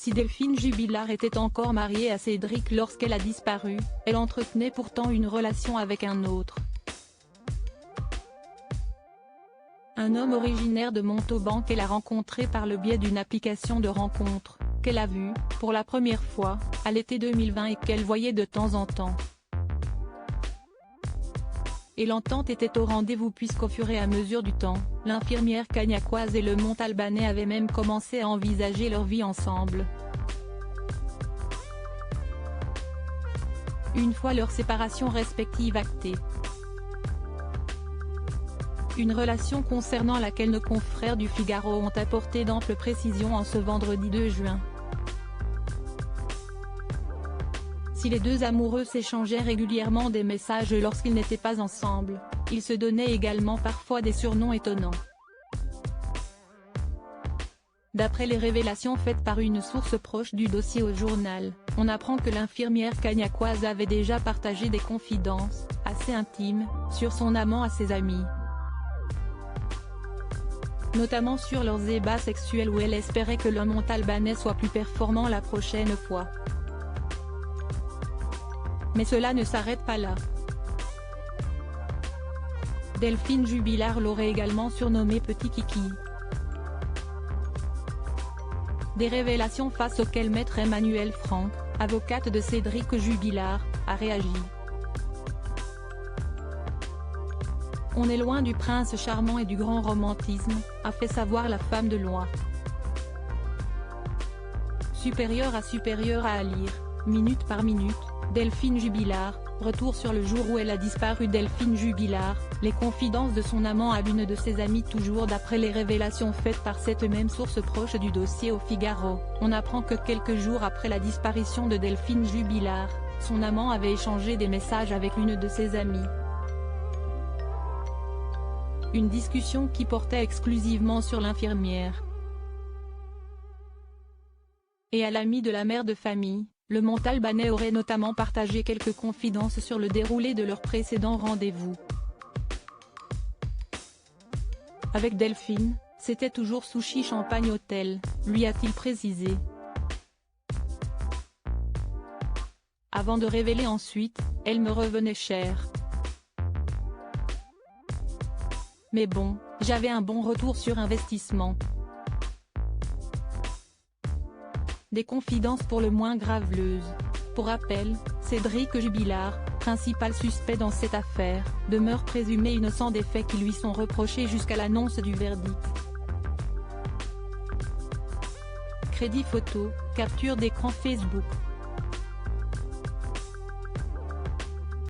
Si Delphine Jubilard était encore mariée à Cédric lorsqu'elle a disparu, elle entretenait pourtant une relation avec un autre. Un homme originaire de Montauban qu'elle a rencontré par le biais d'une application de rencontre, qu'elle a vu, pour la première fois, à l'été 2020 et qu'elle voyait de temps en temps. Et l'entente était au rendez-vous puisqu'au fur et à mesure du temps, l'infirmière cagnacoise et le Montalbanais avaient même commencé à envisager leur vie ensemble. Une fois leur séparation respective actée. Une relation concernant laquelle nos confrères du Figaro ont apporté d'amples précisions en ce vendredi 2 juin. Si les deux amoureux s'échangeaient régulièrement des messages lorsqu'ils n'étaient pas ensemble, ils se donnaient également parfois des surnoms étonnants. D'après les révélations faites par une source proche du dossier au journal, on apprend que l'infirmière cagnacoise avait déjà partagé des confidences, assez intimes, sur son amant à ses amis. Notamment sur leurs ébats sexuels où elle espérait que l'homme montalbanais soit plus performant la prochaine fois. Mais cela ne s'arrête pas là. Delphine Jubilard l'aurait également surnommé Petit Kiki. Des révélations face auxquelles maître Emmanuelle Franck, avocate de Cédric Jubilard, a réagi. On est loin du prince charmant et du grand romantisme, a fait savoir la femme de loi. Supérieure à lire, minute par minute, Delphine Jubilard, retour sur le jour où elle a disparu. Delphine Jubilard, les confidences de son amant à l'une de ses amies. Toujours d'après les révélations faites par cette même source proche du dossier au Figaro, on apprend que quelques jours après la disparition de Delphine Jubilard, son amant avait échangé des messages avec l'une de ses amies. Une discussion qui portait exclusivement sur l'infirmière. Et à l'ami de la mère de famille, le Montalbanais aurait notamment partagé quelques confidences sur le déroulé de leur précédent rendez-vous. Avec Delphine, c'était toujours sushi champagne hôtel, lui a-t-il précisé. Avant de révéler ensuite, elle me revenait chère. Mais bon, j'avais un bon retour sur investissement. Des confidences pour le moins graveleuses. Pour rappel, Cédric Jubilard, principal suspect dans cette affaire, demeure présumé innocent des faits qui lui sont reprochés jusqu'à l'annonce du verdict. Crédit photo, capture d'écran Facebook.